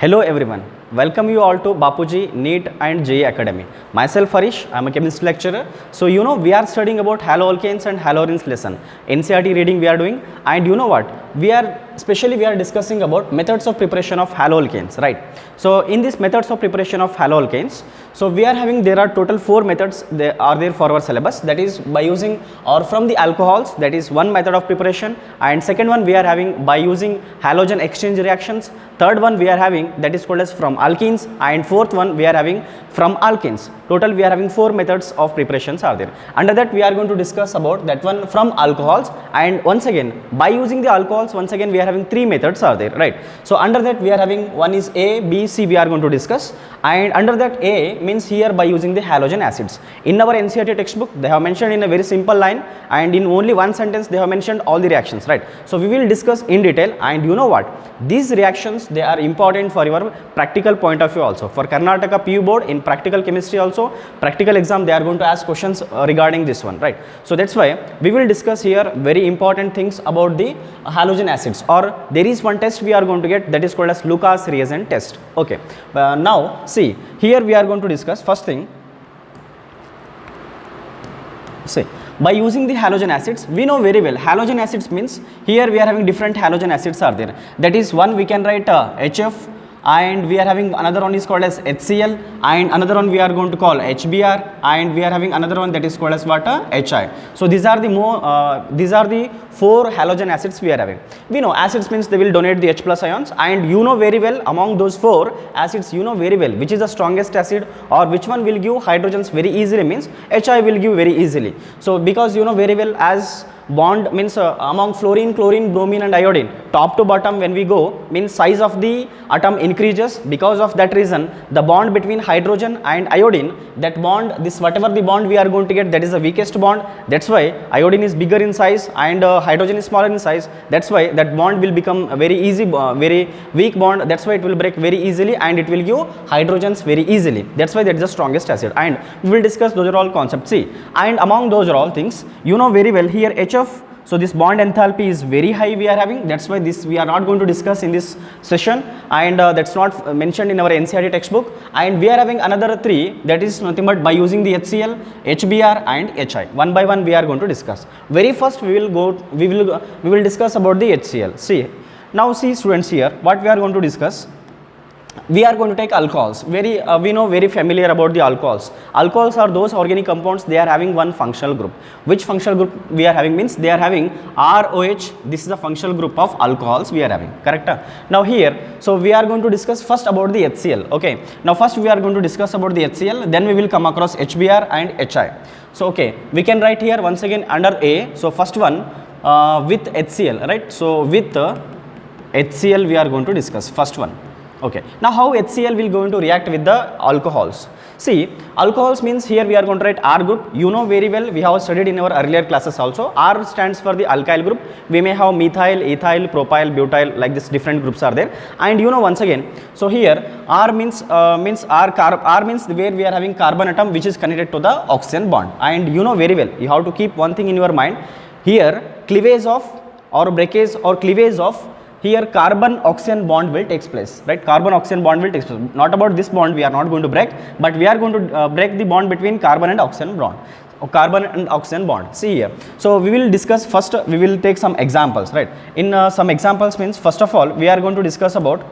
Hello everyone, welcome you all to Bapuji NEET and JEE Academy. Myself Harish, I am a chemistry lecturer. So we are studying about haloalkanes and haloarenes lesson. NCERT reading we are doing, and you know what? We are discussing about methods of preparation of haloalkanes, right? So in this methods of preparation of haloalkanes, so there are total 4 methods are there for our syllabus, that is by using or from the alcohols, that is one method of preparation, and second one we are having by using halogen exchange reactions, third one we are having that is called as from alkenes, and fourth one we are having from alkenes. Total we are having 4 methods of preparations are there. Under that we are going to discuss about that one from alcohols, and once again by using the alcohols once again we are having 3 methods are there, right? So under that we are having one is A, B, C we are going to discuss, and under that A means here by using the halogen acids. In our NCERT textbook they have mentioned in a very simple line, and in only one sentence they have mentioned all the reactions, right? So we will discuss in detail, and you know what, these reactions they are important for your practical point of view also. For Karnataka PU board in practical chemistry also, practical exam they are going to ask questions regarding this one, right? So that's why we will discuss here very important things about the halogen acids, or there is one test we are going to get that is called as Lucas reagent test. Okay, now see here we are going to discuss first thing. See, by using the halogen acids, we know very well halogen acids means here we are having different halogen acids are there. That is one we can write HF, and we are having another one is called as HCl, and another one we are going to call HBr, and we are having another one that is called as what, HI. So these are the 4 halogen acids we are having. We know acids means they will donate the H plus ions, and you know very well among those 4 acids you know very well which is the strongest acid or which one will give hydrogens very easily means HI will give very easily. So because you know very well as bond means among fluorine, chlorine, bromine and iodine, top to bottom when we go means size of the atom increases. Because of that reason the bond between hydrogen and iodine, that bond, this whatever the bond we are going to get, that is the weakest bond. That's why iodine is bigger in size and hydrogen is smaller in size. That's why that bond will become a very easy, very weak bond. That's why it will break very easily and it will give hydrogens very easily. That's why that is the strongest acid, and we will discuss those are all concepts. See, and among those are all things you know very well here HF. So this bond enthalpy is very high we are having. That's why this we are not going to discuss in this session, and that's not mentioned in our NCERT textbook. And we are having another 3, that is nothing but by using the HCl, HBr and HI. One by one we are going to discuss. Very first we will discuss about the HCl. See, now see students here what we are going to discuss. We are going to take alcohols. We know very familiar about the alcohols. Alcohols are those organic compounds, they are having one functional group. Which functional group we are having means they are having ROH. This is the functional group of alcohols we are having, correct? Now here, so we are going to discuss first about the HCl. Okay, now first we are going to discuss about the HCl, then we will come across HBr and HI. So okay, we can write here once again under A. So first one with HCl, right? So with HCl we are going to discuss first one. Okay, now how HCl will going to react with the alcohols? See, alcohols means here we are going to write R group. You know very well, we have studied in our earlier classes also. R stands for the alkyl group. We may have methyl, ethyl, propyl, butyl, like this different groups are there. And you know once again, so here R means R means where we are having carbon atom which is connected to the oxygen bond. And you know very well, you have to keep one thing in your mind. Here cleavage of or breakage or cleavage of here carbon oxygen bond will take place, right? Carbon oxygen bond will take place. Not about this bond we are not going to break, but we are going to break the bond between carbon and oxygen bond. Carbon and oxygen bond. See here. So we will discuss first. We will take some examples, right? In some examples means first of all we are going to discuss about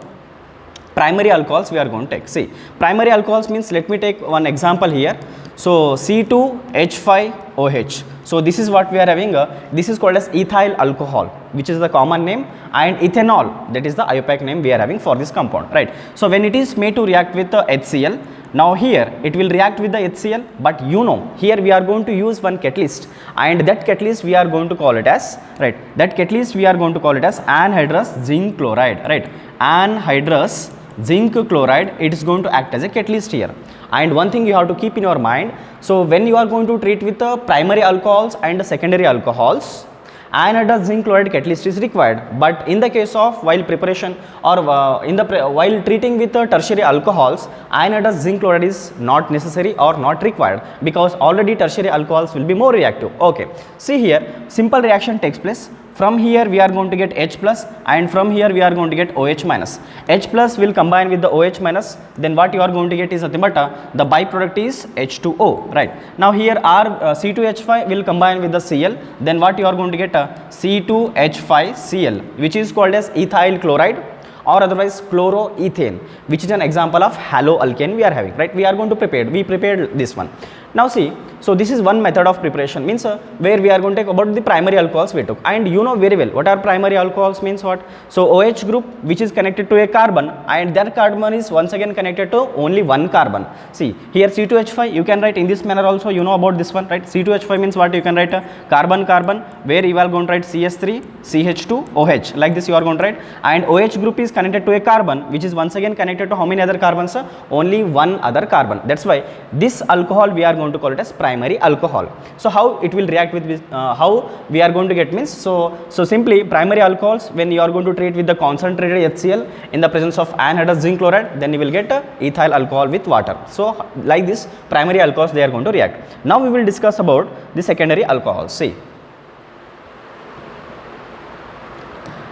primary alcohols we are going to take. See, primary alcohols means let me take one example here. So C2H5OH. So this is what we are having. This is called as ethyl alcohol, which is the common name, and ethanol, that is the IUPAC name we are having for this compound, right? So when it is made to react with the HCl, now here it will react with the HCl, but you know here we are going to use one catalyst, and that catalyst we are going to call it as, right? That catalyst we are going to call it as anhydrous zinc chloride, right? Anhydrous zinc chloride, it is going to act as a catalyst here. And one thing you have to keep in your mind, so when you are going to treat with the primary alcohols and the secondary alcohols, anhydrous zinc chloride catalyst is required. But in the case of while preparation or while treating with the tertiary alcohols, anhydrous zinc chloride is not necessary or not required, because already tertiary alcohols will be more reactive. Okay, see here simple reaction takes place. from here we are going to get H plus, and from here we are going to get OH minus. H plus will combine with the OH minus, then what you are going to get is nothing but the byproduct is H2O, right? Now here R C2H5 will combine with the Cl, then what you are going to get C2H5Cl, which is called as ethyl chloride or otherwise chloroethane, which is an example of haloalkane we are having, right? We are going to we prepared this one. Now see, so this is one method of preparation, means where we are going to take about the primary alcohols we took, and you know very well what are primary alcohols means what. So OH group which is connected to a carbon, and that carbon is once again connected to only one carbon. See here C2H5 you can write in this manner also, you know about this one, right? C2H5 means what, you can write carbon carbon, where you are going to write CS3 CH2 OH, like this you are going to write, and OH group is connected to a carbon which is once again connected to how many other carbons? Only one other carbon. That's why this alcohol we are going to call it as primary alcohol. So how it will react with how we are going to get means, so simply primary alcohols, when you are going to treat with the concentrated HCl in the presence of anhydrous zinc chloride, then you will get ethyl alcohol with water. So like this primary alcohols they are going to react. Now we will discuss about the secondary alcohols. See,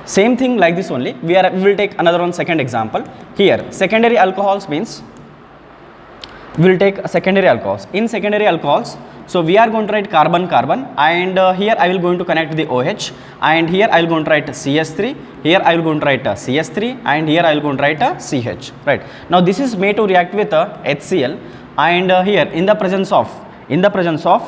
same thing like this only, we will take another one second example. Here secondary alcohols means we will take secondary alcohols. In secondary alcohols, so we are going to write carbon carbon, and here I will going to connect the OH, and here I will going to write CS3, here I will going to write CS3, and here I will going to write CH, right? Now this is made to react with HCl, and here in the presence of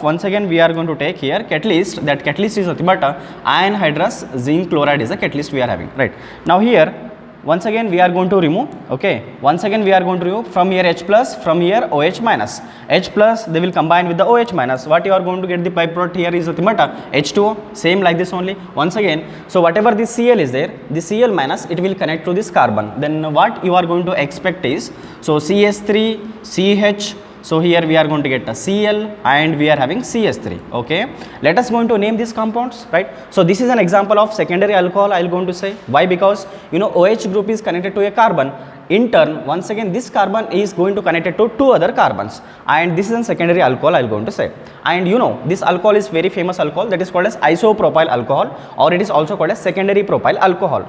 once again we are going to take here catalyst. That catalyst is nothing but anhydrous zinc chloride is a catalyst we are having, right? Now here once again we are going to remove, okay, once again we are going to remove from here H plus, from here OH minus. H plus they will combine with the OH minus, what you are going to get the byproduct here is nothing but H2O, same like this only. Once again, so whatever the Cl is there, the Cl minus it will connect to this carbon, then what you are going to expect is, so CS3 CH, so here we are going to get a Cl and we are having CS3, okay. Let us going to name these compounds, right? So this is an example of secondary alcohol I will going to say. Why? Because you know OH group is connected to a carbon. In turn, once again this carbon is going to connect it to two other carbons, and this is a secondary alcohol I will going to say. And you know this alcohol is very famous alcohol, that is called as isopropyl alcohol, or it is also called as secondary propyl alcohol.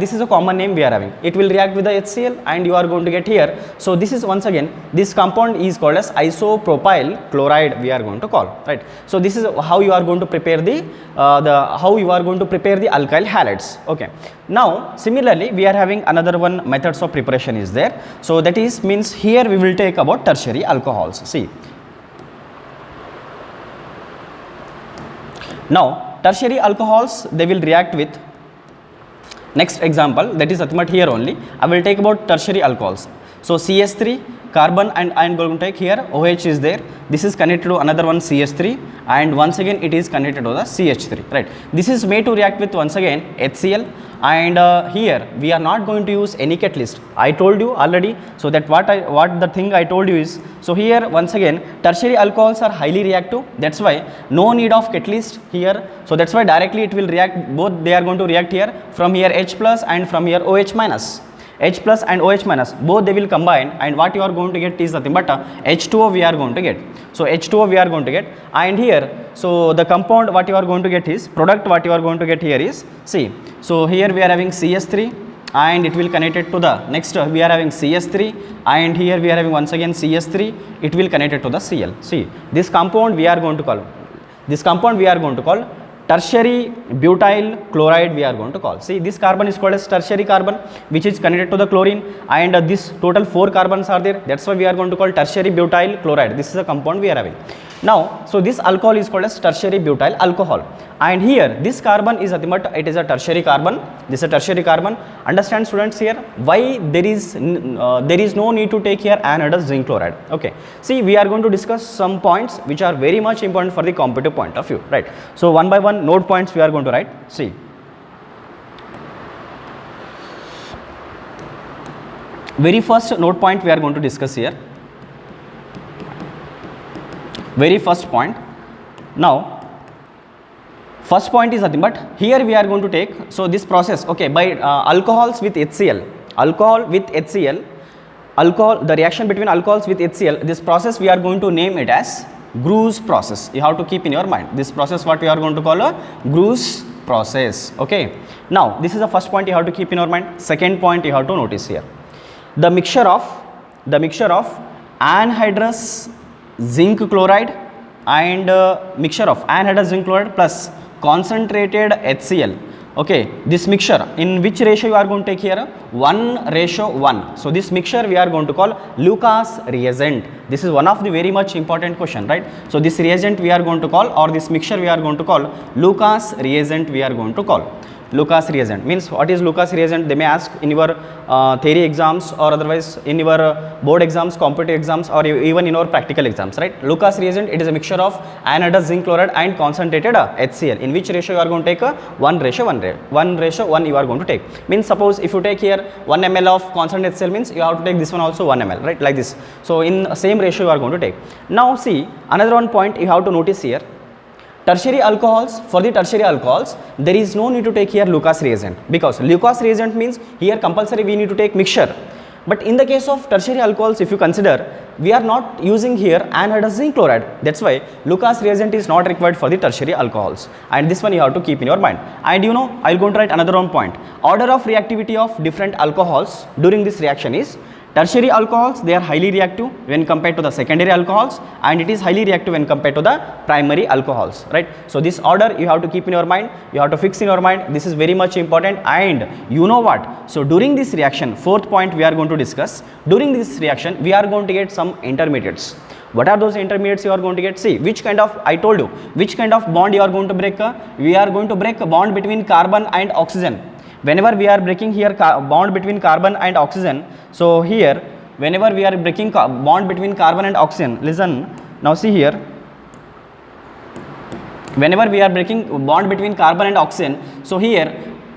This is a common name we are having. It will react with the HCl and you are going to get here. So this is once again, this compound is called as isopropyl chloride we are going to call, right? So this is how you are going to prepare the alkyl halides, okay. Now similarly we are having another one methods of preparation is there. So that is means here we will take about tertiary alcohols. See, now tertiary alcohols they will react with, next example that is nothing but here only I will take about tertiary alcohols. So CS3 carbon, and I am going to take here OH is there, this is connected to another one CS3, and once again it is connected to the CH3, right? This is made to react with once again HCl, and here we are not going to use any catalyst. I told you already, so that what the thing I told you is, so here once again tertiary alcohols are highly reactive, that's why no need of catalyst here. So that's why directly it will react, both they are going to react here, from here H plus and from here OH minus. H plus and OH minus both they will combine, and what you are going to get is nothing but H2O we are going to get. So H2O we are going to get, and here so the compound what you are going to get is product, what you are going to get here is, see, so here we are having CS3 and it will connect it to the next, we are having CS3, and here we are having once again CS3, it will connect it to the Cl. See, this compound we are going to call, tertiary butyl chloride we are going to call. See, this carbon is called as tertiary carbon which is connected to the chlorine, and this total 4 carbons are there, that's why we are going to call tertiary butyl chloride. This is a compound we are having. Now, so this alcohol is called as tertiary butyl alcohol, and here this carbon is nothing but it is a tertiary carbon. This is a tertiary carbon. Understand students here why there is no need to take here anhydrous zinc chloride. Okay. See, we are going to discuss some points which are very much important for the competitive point of view, right? So one by one note points we are going to write. See, very first note point we are going to discuss here. Very first point. Now, first point is nothing but here we are going to take, so this process, okay, by alcohols with HCl, the reaction between alcohols with HCl, this process we are going to name it as Gruce process. You have to keep in your mind this process, what we are going to call a Gruce process. Okay, now this is the first point you have to keep in your mind. Second point you have to notice here, the mixture of anhydrous zinc chloride and mixture of anhydrous zinc chloride plus concentrated HCl. Okay, this mixture, in which ratio you are going to take here? 1:1. So this mixture we are going to call Lucas reagent. This is one of the very much important question, right? So this reagent we are going to call, or this mixture we are going to call Lucas reagent we are going to call. Lucas reagent means, what is Lucas reagent? They may ask in your theory exams, or otherwise in your board exams, competitive exams, or even in your practical exams, right? Lucas reagent, it is a mixture of anhydrous zinc chloride and concentrated HCl. In which ratio you are going to take? 1:1 you are going to take. Means suppose if you take here 1 ml of concentrated HCl, means you have to take this one also 1 ml, right? Like this. So in same ratio you are going to take. Now see, another one point you have to notice here. Tertiary alcohols, for the tertiary alcohols, there is no need to take here Lucas reagent, because Lucas reagent means here compulsory we need to take mixture. But in the case of tertiary alcohols, if you consider, we are not using here anhydrous zinc chloride. That's why Lucas reagent is not required for the tertiary alcohols. And this one you have to keep in your mind. And you know, I will going to write another one point. Order of reactivity of different alcohols during this reaction is: tertiary alcohols, they are highly reactive when compared to the secondary alcohols, and it is highly reactive when compared to the primary alcohols, right? So this order you have to keep in your mind, you have to fix in your mind. This is very much important. And you know what? So during this reaction, fourth point we are going to discuss, during this reaction we are going to get some intermediates. What are those intermediates you are going to get? See, which kind of, I told you, which kind of bond you are going to break? We are going to break a bond between carbon and oxygen. Whenever we are breaking here bond between carbon and oxygen, so here whenever we are breaking bond between carbon and oxygen, listen, now see here, whenever we are breaking bond between carbon and oxygen, so here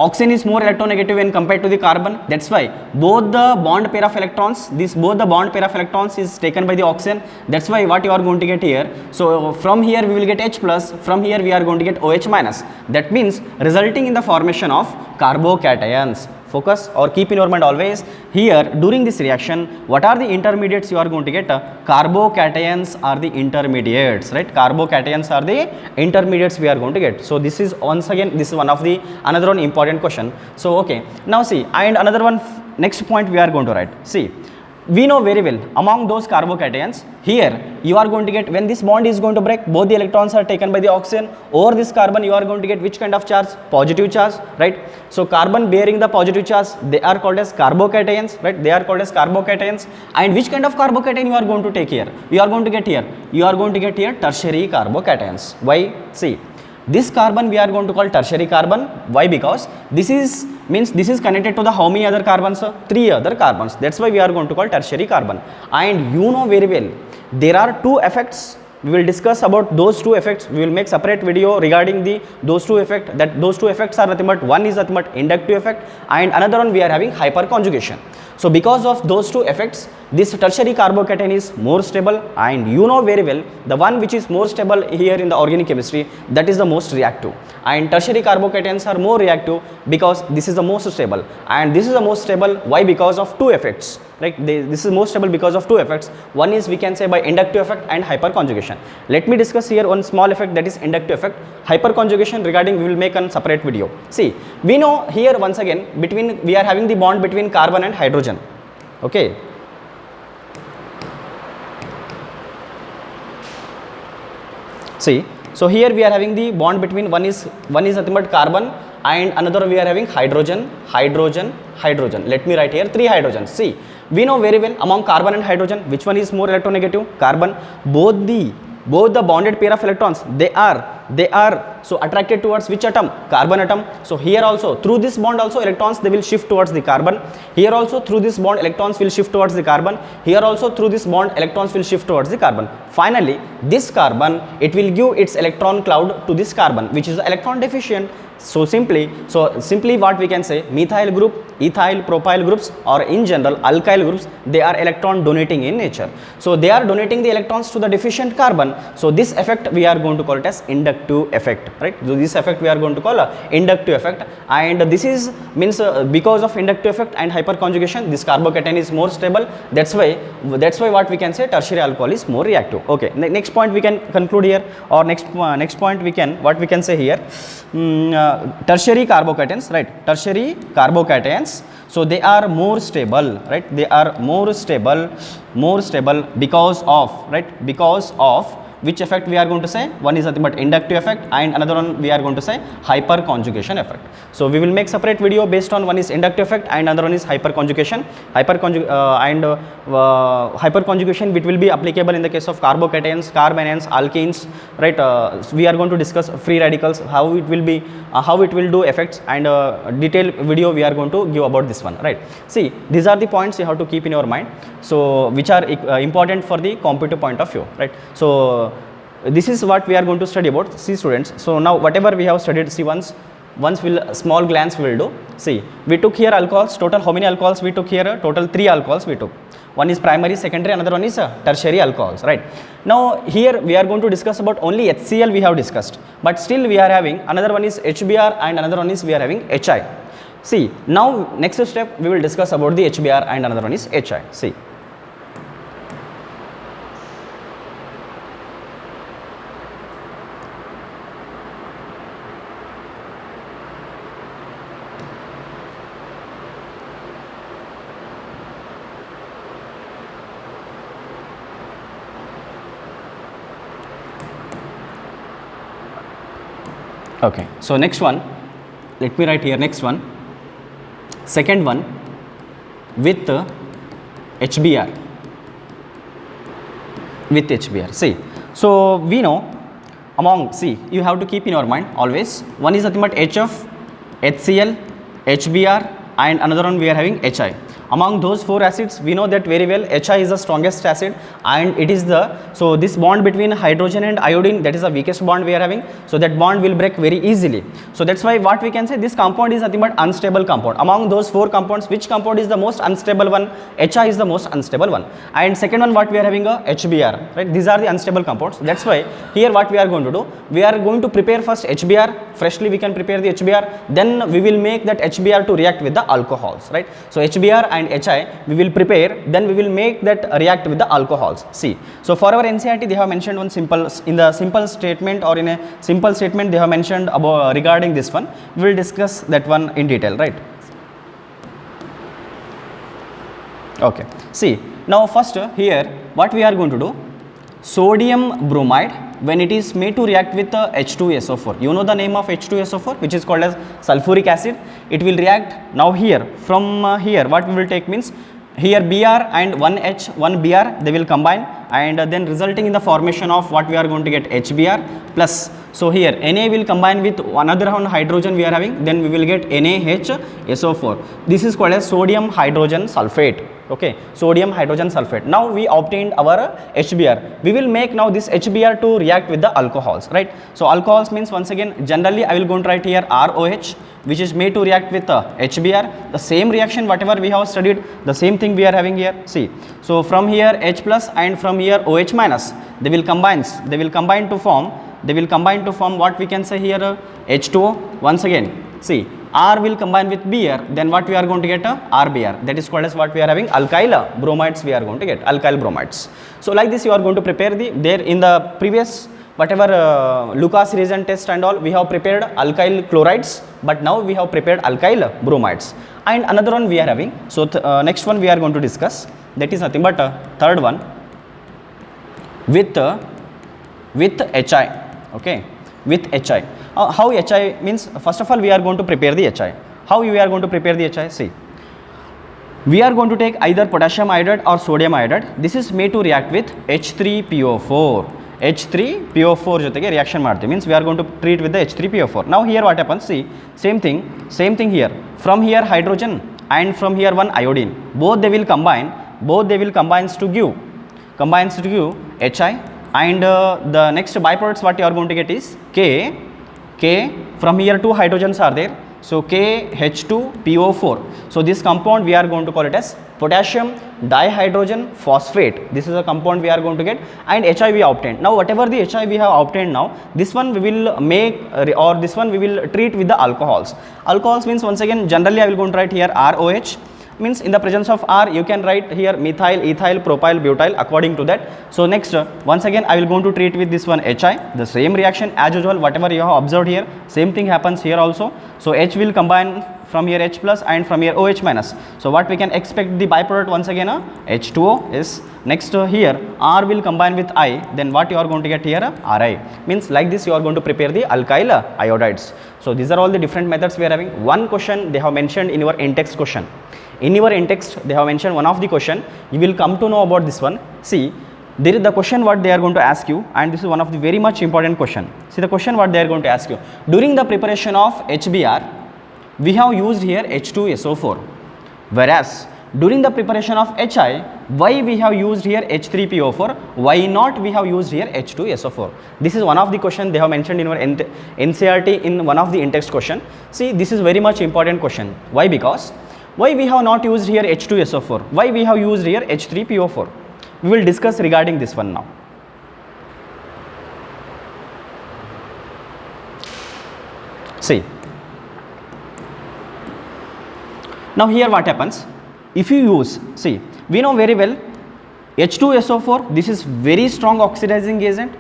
oxygen is more electronegative when compared to the carbon. That's why both the bond pair of electrons, both the bond pair of electrons is taken by the oxygen. That's why what you are going to get here, so from here we will get H plus, from here we are going to get OH minus. That means resulting in the formation of carbocations. Focus or keep in your mind always here, during this reaction, what are the intermediates you are going to get? Carbocations are the intermediates, right? Carbocations are the intermediates we are going to get. So this is, once again, this is one of the another one important question. So okay, now see, and another one, next point we are going to write. See, we know very well among those carbocations, here you are going to get, when this bond is going to break, both the electrons are taken by the oxygen. Over this carbon you are going to get which kind of charge? Positive charge, right? So carbon bearing the positive charge, they are called as carbocations, right? They are called as carbocations. And which kind of carbocation you are going to take here? You are going to get here, you are going to get here tertiary carbocations. Why? See, this carbon we are going to call tertiary carbon. Why? Because this is, means this is connected to the how many other carbons? 3 other carbons. That's why we are going to call tertiary carbon. And you know very well, there are two effects. We will discuss about those two effects. We will make separate video regarding those two effects. That those two effects are nothing but, one is nothing but inductive effect, and another one we are having hyperconjugation. So because of those two effects, this tertiary carbocation is more stable, and you know very well, the one which is more stable here in the organic chemistry, that is the most reactive. And tertiary carbocations are more reactive because this is the most stable, and this is the most stable. Why? Because of two effects. Right? This is most stable because of two effects. One is, we can say, by inductive effect and hyperconjugation. Let me discuss here one small effect, that is inductive effect. Hyperconjugation, regarding we will make a separate video. See, we know here once again, we are having the bond between carbon and hydrogen. Okay. See, so here we are having the bond between, one is nothing but carbon, and another we are having hydrogen. Let me write here 3 hydrogens. See, we know very well among carbon and hydrogen, which one is more electronegative? Carbon. Both the bonded pair of electrons, they are so attracted towards which atom? Carbon atom. So here also, through this bond also, electrons they will shift towards the carbon. Here also, through this bond, electrons will shift towards the carbon. Here also, through this bond, electrons will shift towards the carbon. Finally, this carbon, it will give its electron cloud to this carbon, which is electron deficient. So simply what we can say, methyl group, ethyl, propyl groups, or in general alkyl groups, they are electron donating in nature. So they are donating the electrons to the deficient carbon. So this effect we are going to call it as inductive effect, right? So this effect we are going to call inductive effect, and this is means because of inductive effect and hyperconjugation, this carbocation is more stable. That's why what we can say, tertiary alcohol is more reactive. Okay, next point we can conclude here, or next point we can, what we can say here. tertiary carbocations, right? Tertiary carbocations. So they are more stable, right? They are more stable because of, right? Because of which effect we are going to say? One is nothing but inductive effect, and another one we are going to say hyperconjugation effect. So we will make separate video based on one is inductive effect and another one is hyperconjugation. Hyperconjugation which will be applicable in the case of carbocations, carbanions, alkenes, right? We are going to discuss free radicals, how it will be, how it will do effects, and detailed video we are going to give about this one, right? See, these are the points you have to keep in your mind, so which are important for the competitive point of view, right? So this is what we are going to study about. See students, so now whatever we have studied, see once we'll small glance we will do. See, we took here alcohols, total how many alcohols we took here? Total 3 alcohols we took. One is primary, secondary, another one is tertiary alcohols, right? Now here we are going to discuss about only HCl we have discussed, but still we are having another one is HBr and another one is we are having HI. See, now next step we will discuss about the HBr and another one is HI. See, okay, so next one, let me write here next one, second one with HBr, with HBr. See, so we know among, see, you have to keep in your mind always, one is nothing but HF, HCl, HBr, and another one we are having HI. Among those 4 acids, we know that very well HI is the strongest acid, and it is the, so this bond between hydrogen and iodine, that is the weakest bond we are having, so that bond will break very easily. So that's why what we can say, this compound is nothing but unstable compound. Among those 4 compounds, which compound is the most unstable one? HI is the most unstable one, and second one what we are having a HBr, right? These are the unstable compounds. That's why here what we are going to do, we are going to prepare first HBr, freshly we can prepare the HBr, then we will make that HBr to react with the alcohols, right? So HBr and HI we will prepare, then we will make that react with the alcohols. See, so for our NCERT they have mentioned one simple, in the simple statement or in a simple statement they have mentioned about regarding this one. We will discuss that one in detail, right? Okay, see, now first here what we are going to do, sodium bromide, when it is made to react with H2SO4, you know the name of H2SO4, which is called as sulfuric acid. It will react now here, from here what we will take means, here Br and 1 H, 1 Br, they will combine, and then resulting in the formation of what we are going to get, HBr plus, so here Na will combine with another one hydrogen we are having, then we will get NaHSO4. This is called as sodium hydrogen sulfate. Okay, sodium hydrogen sulfate. Now we obtained our HBr. We will make now this HBr to react with the alcohols, right? So alcohols means, once again, generally I will go and write here ROH, which is made to react with HBr. The same reaction whatever we have studied, the same thing we are having here. See, so from here H plus and from here OH minus, they will combine to form what we can say here, H2O. Once again, see, R will combine with Br, then what we are going to get, RBr, that is called as what we are having, alkyl bromides we are going to get, alkyl bromides. So like this you are going to prepare the, there in the previous whatever Lucas reagent test and all, we have prepared alkyl chlorides, but now we have prepared alkyl bromides. And another one we are having, so next one we are going to discuss, that is nothing but third one with HI, okay, with HI. How HI means, first of all we are going to prepare the HI. How we are going to prepare the HI? See, we are going to take either potassium iodide or sodium iodide. This is made to react with H3PO4. H3PO4 ಜೊತೆಗೆ reaction ಮಾಡುತ್ತೆ, means we are going to treat with the H3PO4. Now here what happens, see, same thing here, from here hydrogen and from here one iodine, both they will combine to give HI, and the next byproducts what you are going to get is K, from here 2 hydrogens are there, so KH2PO4. So this compound we are going to call it as potassium dihydrogen phosphate. This is a compound we are going to get, and HI we obtained. Now whatever the HI we have obtained now, this one we will make or this one we will treat with the alcohols. Alcohols means, once again, generally I will go and write here ROH, means in the presence of R you can write here methyl, ethyl, propyl, butyl according to that. So next once again I will going to treat with this one HI, the same reaction as usual, whatever you have observed here, same thing happens here also. So H will combine from here H plus and from here OH minus. So what we can expect the byproduct once again H2O is. Next here R will combine with I, then what you are going to get here Ri, means like this you are going to prepare the alkyl iodides. So these are all the different methods we are having. One question they have mentioned in your in-text question. In your in-text they have mentioned one of the question, you will come to know about this one. See, there is the question what they are going to ask you, and this is one of the very much important question. See the question what they are going to ask you. During the preparation of HBr, we have used here H2SO4, whereas during the preparation of HI, why we have used here H3PO4, why not we have used here H2SO4. This is one of the question they have mentioned in our NCERT in one of the in-text question. See, this is very much important question. Why? Because why we have not used here H2SO4, why we have used here H3PO4. We will discuss regarding this one now. See, now here what happens, if you use, see, we know very well H2SO4, this is very strong oxidizing agent,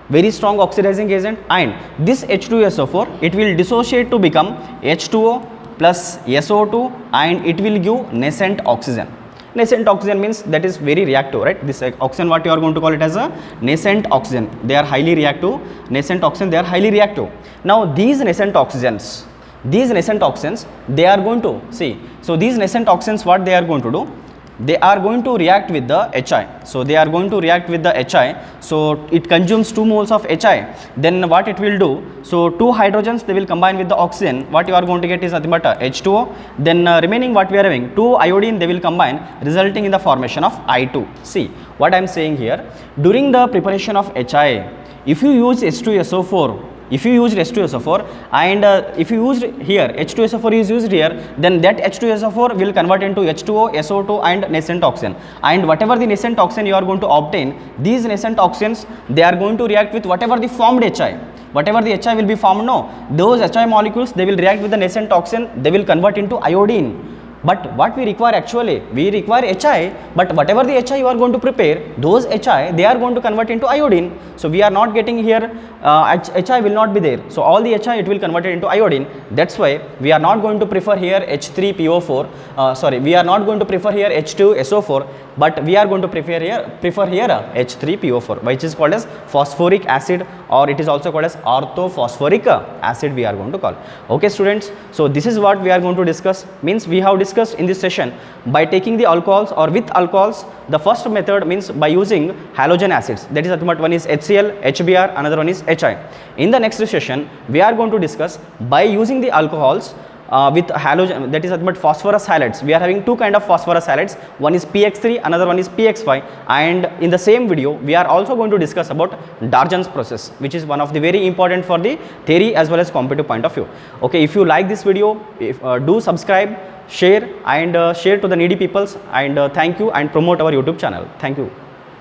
very strong oxidizing agent, and this H2SO4 it will dissociate to become H2O plus SO2 and it will give nascent oxygen. Nascent oxygen means that is very reactive, right? This oxygen what you are going to call it as a nascent oxygen. They are highly reactive. Nascent oxygen, they are highly reactive. Now these nascent oxygens they are going to see. So these nascent oxygens what they are going to do? They are going to react with the HI. So they are going to react with the HI. So it consumes 2 moles of HI. Then what it will do? So 2 hydrogens they will combine with the oxygen. What you are going to get is nothing but H2O. Then remaining what we are having, 2 iodine they will combine, resulting in the formation of I2. See what I am saying here. During the preparation of HI, if you use H2SO4, if you used H2SO4 and if you used here H2SO4 is used here, then that H2SO4 will convert into H2O, SO2 and nascent oxygen. And whatever the nascent oxygen you are going to obtain, these nascent oxygens they are going to react with whatever the formed HI. Whatever the HI will be formed, no, those HI molecules they will react with the nascent oxygen, they will convert into iodine. But what we require actually, we require HI, but whatever the HI you are going to prepare, those HI they are going to convert into iodine. So we are not getting here HI will not be there. So all the HI it will convert it into iodine. That's why we are not going to prefer here H3PO4. We are not going to prefer here H2SO4, but we are going to prefer here H3PO4, which is called as phosphoric acid, or it is also called as orthophosphoric acid we are going to call. Okay students, so this is what we are going to discuss. Means we have discussed in this session by taking the alcohols or with alcohols. The first method means by using halogen acids, that is one is HCl, HBr, another one is HI. In the next session we are going to discuss by using the alcohols with halogen, that is phosphorus halides. We are having 2 kind of phosphorus halides, one is PX3, another one is PX5, and in the same video we are also going to discuss about Darjan's process, which is one of the very important for the theory as well as competitive point of view. Okay, if you like this video, do subscribe, share and share to the needy peoples, and thank you, and promote our YouTube channel. Thank you.